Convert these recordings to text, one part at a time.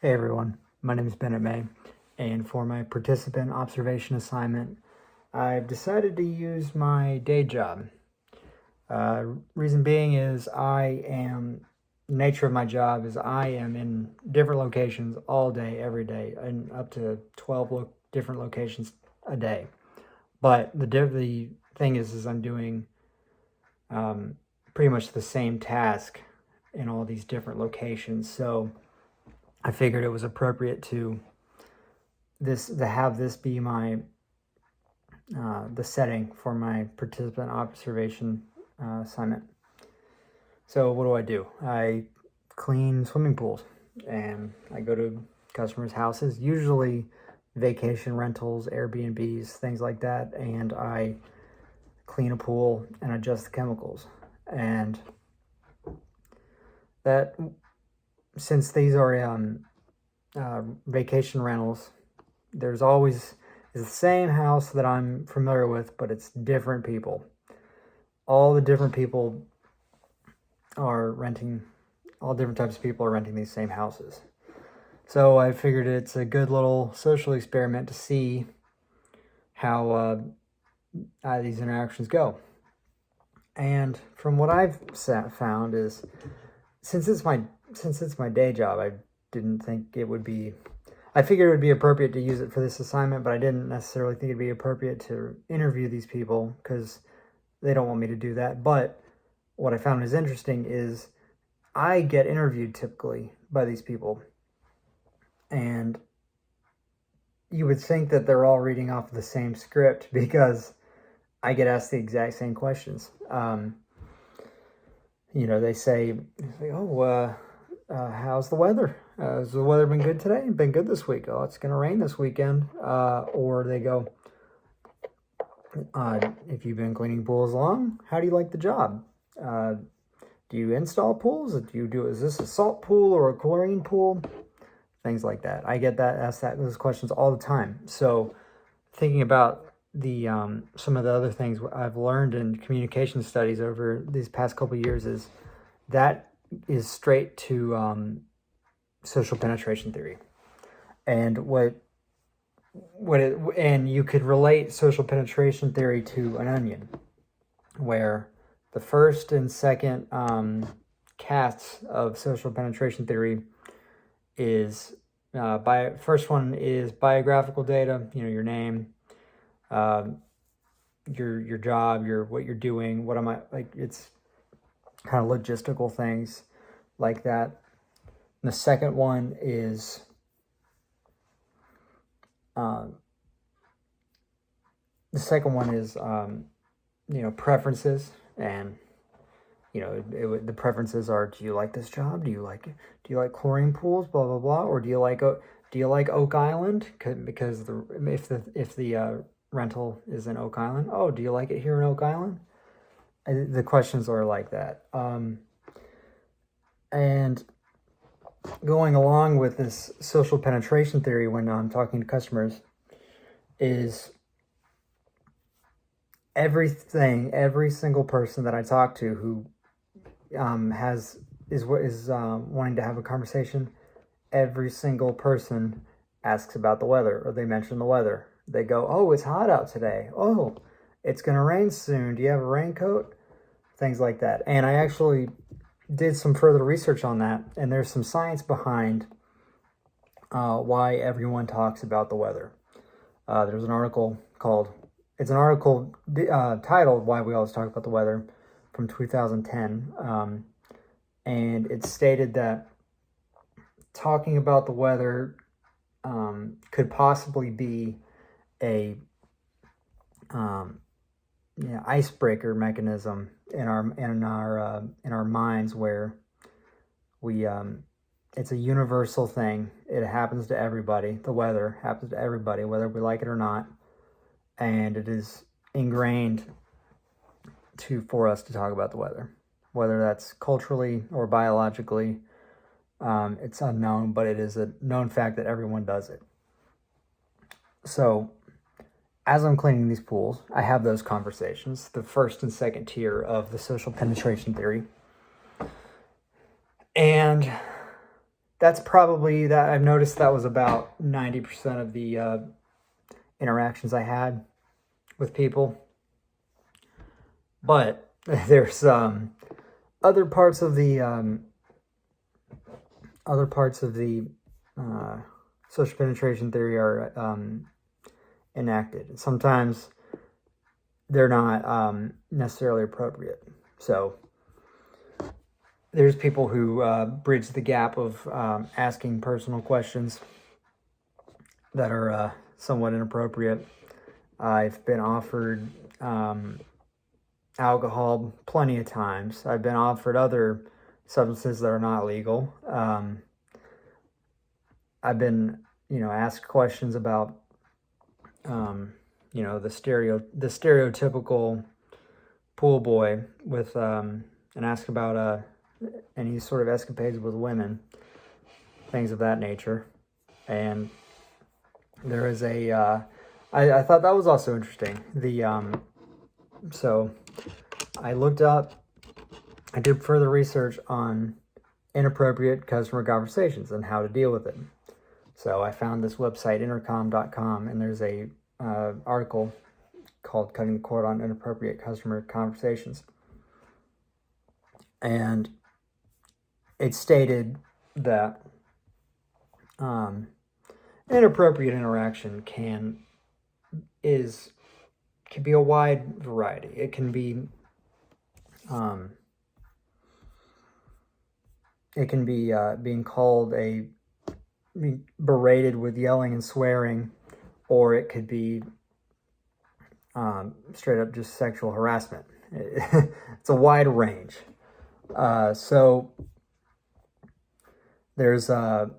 Hey everyone, my name is Bennett May, and for my participant observation assignment, I've decided to use my day job. Reason being is the nature of my job is I am in different locations all day, every day, and up to 12 different locations a day. But the thing is I'm doing pretty much the same task in all these different locations, so I figured it was appropriate to have this be my the setting for my participant observation assignment. So what do? I clean swimming pools, and I go to customers' houses, usually vacation rentals, Airbnbs, things like that, and I clean a pool and adjust the chemicals. And that, since these are vacation rentals, there's always the same house that I'm familiar with, but it's different people. All different types of people are renting these same houses. So I figured it's a good little social experiment to see how these interactions go. And from what I've found is, since it's my day job, I didn't think it would be. I figured it would be appropriate to use it for this assignment, but I didn't necessarily think it'd be appropriate to interview these people because they don't want me to do that. But what I found is interesting is I get interviewed typically by these people, and you would think that they're all reading off the same script because I get asked the exact same questions. They say, "Oh, how's the weather? Has the weather been good today? Been good this week? Oh, it's going to rain this weekend." Or they go, "If you've been cleaning pools long, how do you like the job? Do you install pools? Is this a salt pool or a chlorine pool?" Things like that. I get asked those questions all the time. So thinking about some of the other things I've learned in communication studies over these past couple of years is straight to social penetration theory, and and you could relate social penetration theory to an onion, where the first and second casts of social penetration theory is first one is biographical data, your name, your job, what you're doing, what am I like. It's kind of logistical things like that. And the second one is preferences, and the preferences are: do you like this job? Do you like chlorine pools? Blah blah blah. Or do you like Oak Island? Because if the rental is in Oak Island, oh, do you like it here in Oak Island? The questions are like that. And going along with this social penetration theory when I'm talking to customers is every single person that I talk to who is wanting to have a conversation, every single person asks about the weather, or they mention the weather. They go, "Oh, it's hot out today. Oh, it's going to rain soon. Do you have a raincoat?" Things like that. And I actually did some further research on that, and there's some science behind why everyone talks about the weather. There's an article titled "Why We Always Talk About the Weather" from 2010, and it stated that talking about the weather could possibly be a icebreaker mechanism in our minds, where we it's a universal thing. It happens to everybody. The weather happens to everybody, whether we like it or not, and it is ingrained for us to talk about the weather, whether that's culturally or biologically. It's unknown, but it is a known fact that everyone does it. So as I'm cleaning these pools, I have those conversations, the first and second tier of the social penetration theory. And that's probably that. I've noticed that was about 90% of the interactions I had with people. But there's other parts of the social penetration theory are enacted. Sometimes they're not necessarily appropriate. So there's people who bridge the gap of asking personal questions that are somewhat inappropriate. I've been offered alcohol plenty of times. I've been offered other substances that are not legal. I've been, asked questions about, the stereotypical pool boy with, and ask about any sort of escapades with women, things of that nature. And there is I thought that was also interesting. So I did further research on inappropriate customer conversations and how to deal with it. So I found this website, intercom.com, and there's a article called Cutting the Cord on Inappropriate Customer Conversations. And it stated that inappropriate interaction can be a wide variety. It can be being called berated with yelling and swearing, or it could be straight up just sexual harassment. It's a wide range. So there's in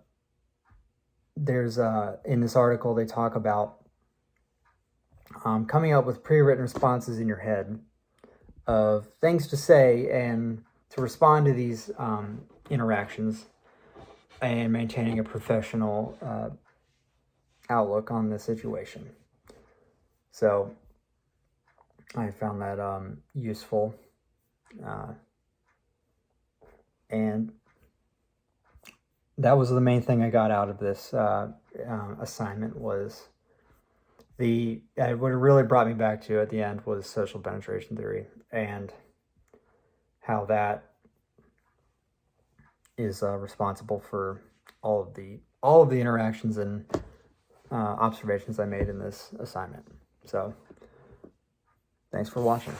this article they talk about coming up with pre-written responses in your head of things to say and to respond to these interactions, and maintaining a professional outlook on the situation. So I found that useful, and that was the main thing I got out of this assignment. Was what it really brought me back to at the end was social penetration theory, and how that is responsible for all of the interactions and observations I made in this assignment. So thanks for watching.